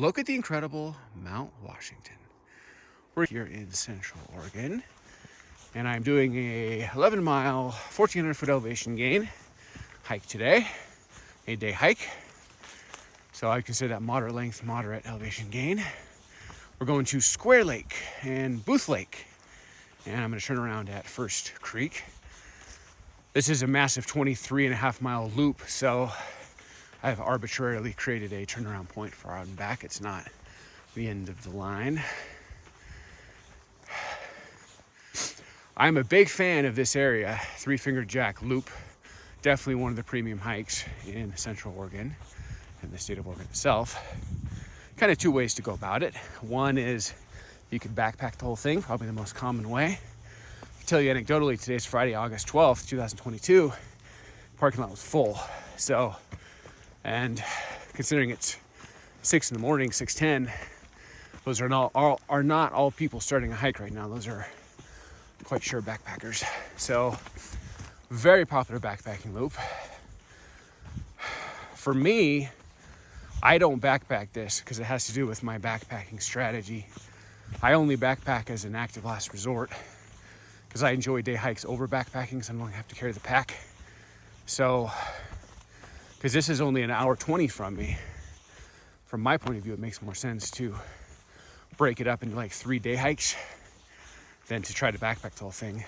Look at the incredible Mount Washington. We're here in Central Oregon, and I'm doing a 11-mile, 1,400-foot elevation gain hike today, a day hike. So I consider that moderate length, moderate elevation gain. We're going to Square Lake and Booth Lake, and I'm going to turn around at First Creek. This is a massive 23.5-mile loop, so I've arbitrarily created a turnaround point for out and back. It's not the end of the line. I'm a big fan of this area, Three Finger Jack Loop. Definitely one of the premium hikes in Central Oregon, in the state of Oregon itself. Kind of two ways to go about it. One is you could backpack the whole thing, probably the most common way. I'll tell you anecdotally, today's Friday, August 12th, 2022. Parking lot was full. So, and considering it's 6 in the morning, 6:10, those are not all people starting a hike right now. Those are quite sure backpackers. So, very popular backpacking loop. For me, I don't backpack this because it has to do with my backpacking strategy. I only backpack as an active last resort because I enjoy day hikes over backpacking, so I don't have to carry the pack. So, because this is only an hour 20 from me, from my point of view, it makes more sense to break it up into like 3 day hikes than to try to backpack the whole thing.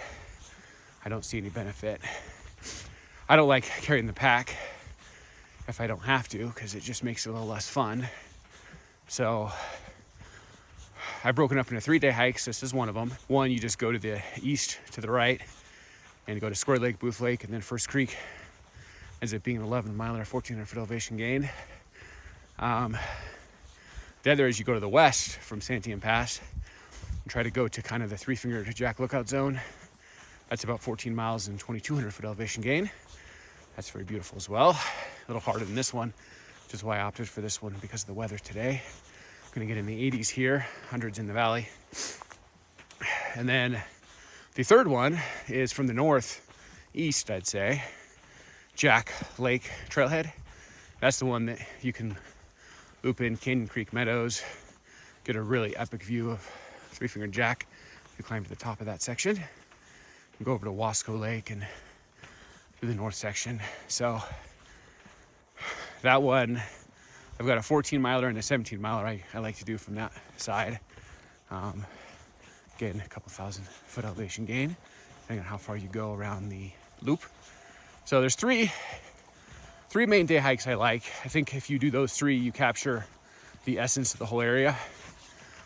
I don't see any benefit. I don't like carrying the pack if I don't have to, because it just makes it a little less fun. So I've broken up into 3 day hikes. This is one of them. One, you just go to the east to the right and go to Square Lake, Booth Lake, and then First Creek. Ends up being an 11-miler, 1,400-foot elevation gain. The other is you go to the west from Santiam Pass and try to go to kind of the Three Finger Jack lookout zone. That's about 14 miles and 2,200-foot elevation gain. That's very beautiful as well. A little harder than this one, which is why I opted for this one because of the weather today. I'm gonna get in the 80s here, hundreds in the valley. And then the third one is from the northeast, I'd say, Jack Lake Trailhead. That's the one that you can loop in Canyon Creek Meadows, get a really epic view of Three Finger Jack. You climb to the top of that section and go over to Wasco Lake and do the north section. So that one, I've got a 14-miler and a 17-miler I like to do from that side. Getting a couple 1,000-foot elevation gain, depending on how far you go around the loop. So there's three main day hikes I like. I think if you do those 3, you capture the essence of the whole area.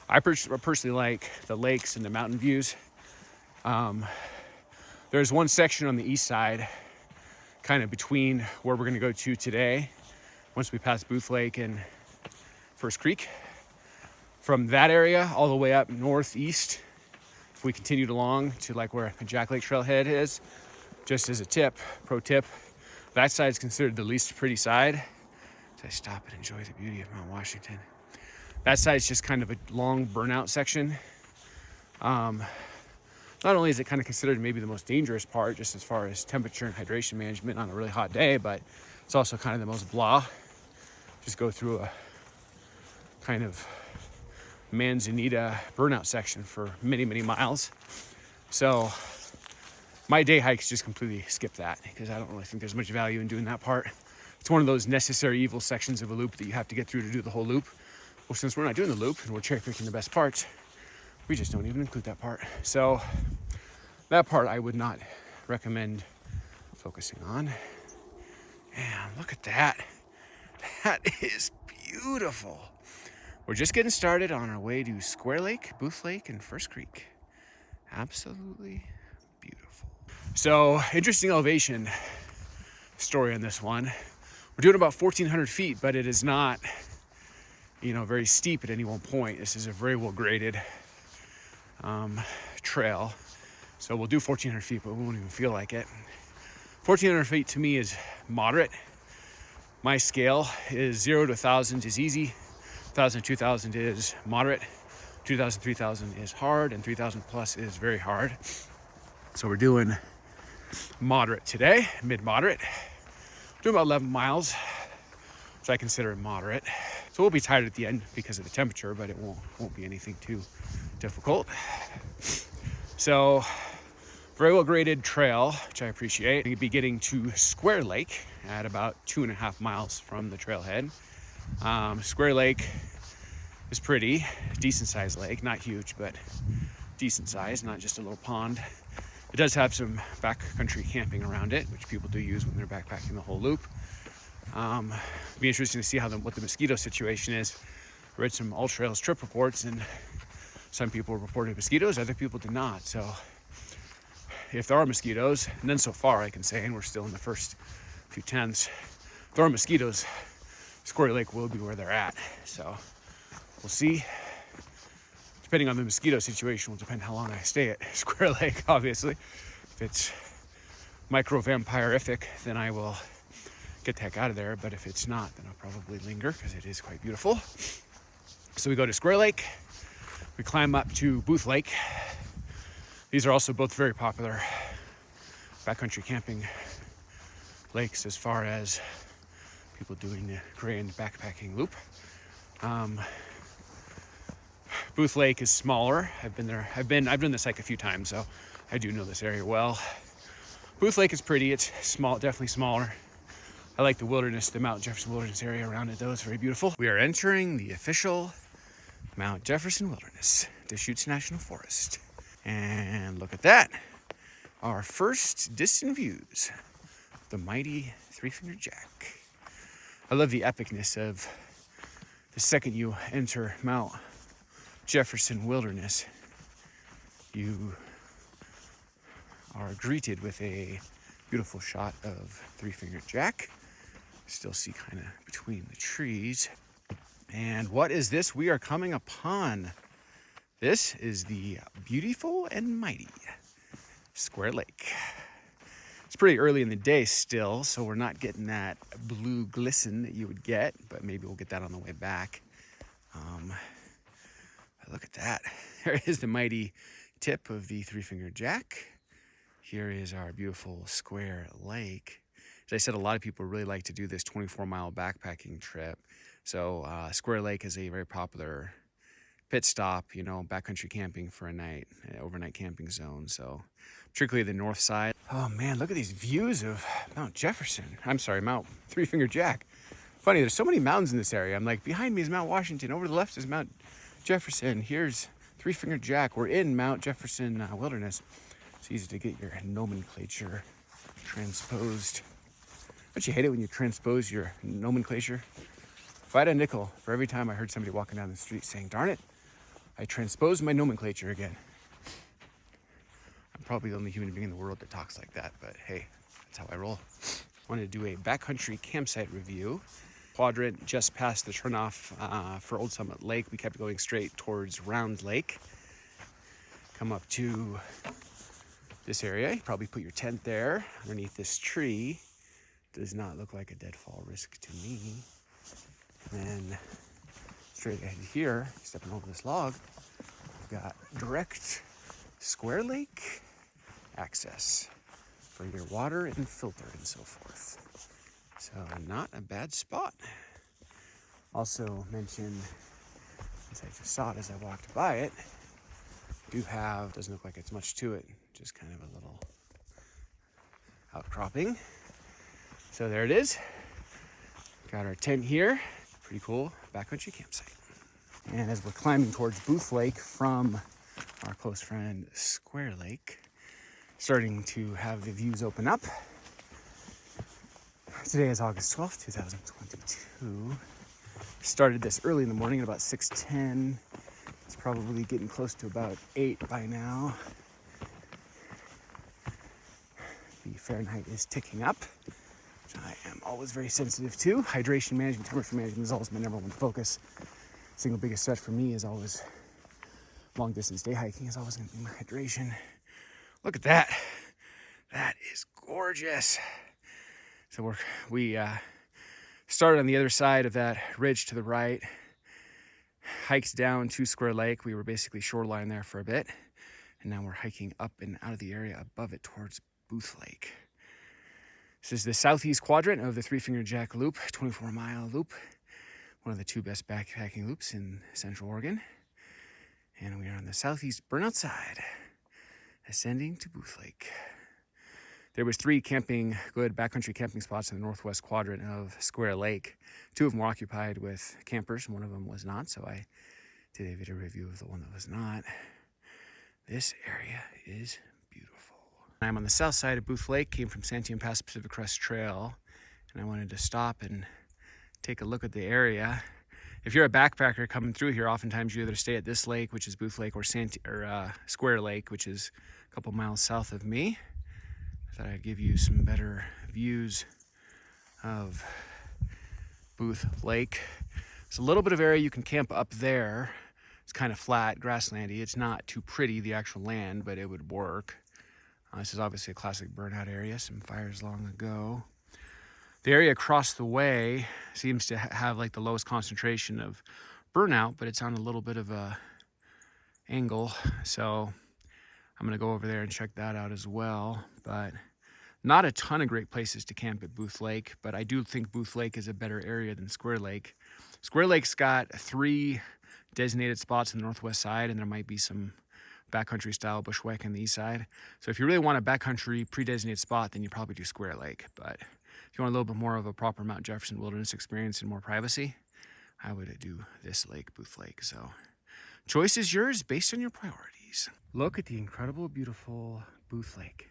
I personally like the lakes and the mountain views. There's one section on the east side, kind of between where we're gonna go to today, once we pass Booth Lake and First Creek. From that area all the way up northeast, if we continued along to like where the Jack Lake Trailhead is, just as a tip, pro tip, that side is considered the least pretty side. So I stop and enjoy the beauty of Mount Washington. That side is just kind of a long burnout section. Not only is it kind of considered maybe the most dangerous part, just as far as temperature and hydration management on a really hot day, but it's also kind of the most blah. Just go through a kind of manzanita burnout section for many, many miles. So my day hikes just completely skip that because I don't really think there's much value in doing that part. It's one of those necessary evil sections of a loop that you have to get through to do the whole loop. Well, since we're not doing the loop and we're cherry picking the best parts, we just don't even include that part. So that part I would not recommend focusing on. Man, look at that. That is beautiful. We're just getting started on our way to Square Lake, Booth Lake, and First Creek. Absolutely beautiful. So, interesting elevation story on this one. We're doing about 1,400 feet, but it is not, very steep at any one point. This is a very well graded trail. So we'll do 1,400 feet, but we won't even feel like it. 1,400 feet to me is moderate. My scale is 0 to 1,000 is easy. 1,000 to 2,000 is moderate. 2,000, 3,000 is hard, and 3,000 plus is very hard. So we're doing moderate today, mid-moderate. Doing about 11 miles, which I consider moderate. So we'll be tired at the end because of the temperature, but it won't be anything too difficult. So very well graded trail, which I appreciate. We'll be getting to Square Lake at about 2.5 miles from the trailhead. Square Lake is pretty, decent sized lake, not huge, but decent size, not just a little pond. It does have some backcountry camping around it, which people do use when they're backpacking the whole loop. Be interesting to see what the mosquito situation is. I read some AllTrails trip reports, and some people reported mosquitoes, other people did not. So if there are mosquitoes, and then so far I can say, and we're still in the first few tenths, if there are mosquitoes, Square Lake will be where they're at. So we'll see. Depending on the mosquito situation will depend how long I stay at Square Lake, obviously. If it's micro-vampirific, then I will get the heck out of there. But if it's not, then I'll probably linger because it is quite beautiful. So we go to Square Lake. We climb up to Booth Lake. These are also both very popular backcountry camping lakes as far as people doing the grand backpacking loop. Booth Lake is smaller. I've been there. I've done this hike a few times, so I do know this area well. Booth Lake is pretty. It's small, definitely smaller. I like the wilderness, the Mount Jefferson Wilderness area around it, though. It's very beautiful. We are entering the official Mount Jefferson Wilderness, Deschutes National Forest. And look at that. Our first distant views of the mighty Three-Fingered Jack. I love the epicness of the second you enter Mount Jefferson Wilderness, you are greeted with a beautiful shot of Three-Fingered Jack. Still see kind of between the trees. And what is this we are coming upon? This is the beautiful and mighty Square Lake. It's pretty early in the day still, so we're not getting that blue glisten that you would get, but maybe we'll get that on the way back. Look at that. There is the mighty tip of the Three-Fingered Jack. Here is our beautiful Square Lake. As I said, a lot of people really like to do this 24-mile backpacking trip. So Square Lake is a very popular pit stop, you know, backcountry camping for a night, overnight camping zone. So particularly the north side. Oh man, look at these views of Mount Jefferson. I'm sorry, Mount Three-Fingered Jack. Funny, there's so many mountains in this area. I'm like, behind me is Mount Washington. Over to the left is Mount Jefferson. Here's Three-Fingered Jack. We're in Mount Jefferson Wilderness. It's easy to get your nomenclature transposed. Don't you hate it when you transpose your nomenclature? If I had a nickel for every time I heard somebody walking down the street saying, darn it, I transposed my nomenclature again. I'm probably the only human being in the world that talks like that, but hey, that's how I roll. I wanted to do a backcountry campsite review. Quadrant just past the turnoff for Old Summit Lake. We kept going straight towards Round Lake. Come up to this area. You probably put your tent there underneath this tree. Does not look like a deadfall risk to me. And then straight ahead here, stepping over this log, we've got direct Square Lake access for your water and filter and so forth. So not a bad spot. Also mention, as I just saw it as I walked by it, do have, doesn't look like it's much to it, just kind of a little outcropping. So there it is. Got our tent here. Pretty cool backcountry campsite. And as we're climbing towards Booth Lake from our close friend Square Lake, starting to have the views open up. Today is August 12th, 2022. Started this early in the morning at about 6:10. It's probably getting close to about 8 by now. The Fahrenheit is ticking up, which I am always very sensitive to. Hydration management, temperature management is always my number one focus. Single biggest threat for me is always long distance day hiking is always going to be my hydration. Look at that. That is gorgeous. So we started on the other side of that ridge to the right, hiked down to Square Lake. We were basically shoreline there for a bit, and now we're hiking up and out of the area above it towards Booth Lake. This is the southeast quadrant of the Three-Fingered Jack Loop, 24-mile loop. one of the 2 best backpacking loops in Central Oregon. And we are on the southeast burnout side, ascending to Booth Lake. There was 3 good backcountry camping spots in the northwest quadrant of Square Lake. 2 of them were occupied with campers, one of them was not, so I did a video review of the one that was not. This area is beautiful. I'm on the south side of Booth Lake, came from Santiam Pass Pacific Crest Trail, and I wanted to stop and take a look at the area. If you're a backpacker coming through here, oftentimes you either stay at this lake, which is Booth Lake, or Square Lake, which is a couple miles south of me. I thought I'd give you some better views of Booth Lake. There's a little bit of area you can camp up there. It's kind of flat, grasslandy. It's not too pretty, the actual land, but it would work. This is obviously a classic burnout area, some fires long ago. The area across the way seems to have like the lowest concentration of burnout, but it's on a little bit of a angle. So I'm gonna go over there and check that out as well. But not a ton of great places to camp at Booth Lake, but I do think Booth Lake is a better area than Square Lake. Square Lake's got 3 designated spots on the northwest side, and there might be some backcountry style bushwhack on the east side. So if you really want a backcountry pre-designated spot, then you probably do Square Lake. But if you want a little bit more of a proper Mount Jefferson Wilderness experience and more privacy, I would do this lake, Booth Lake. So choice is yours based on your priorities. Look at the incredible, beautiful Booth Lake.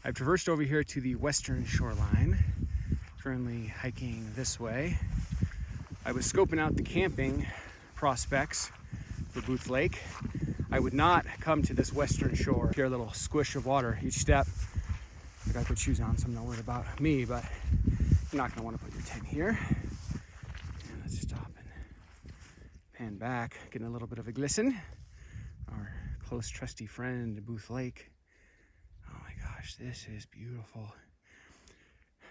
I've traversed over here to the western shoreline, currently hiking this way. I was scoping out the camping prospects for Booth Lake. I would not come to this western shore. Hear a little squish of water each step. I gotta put shoes on, so I'm not worried about me, but you're not gonna wanna put your tent here. And let's stop and pan back, getting a little bit of a glisten. Our close, trusty friend, Booth Lake. Oh my gosh, this is beautiful.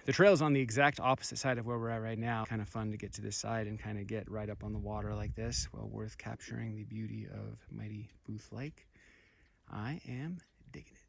The trail is on the exact opposite side of where we're at right now. Kind of fun to get to this side and kind of get right up on the water like this. Well worth capturing the beauty of mighty Booth Lake. I am digging it.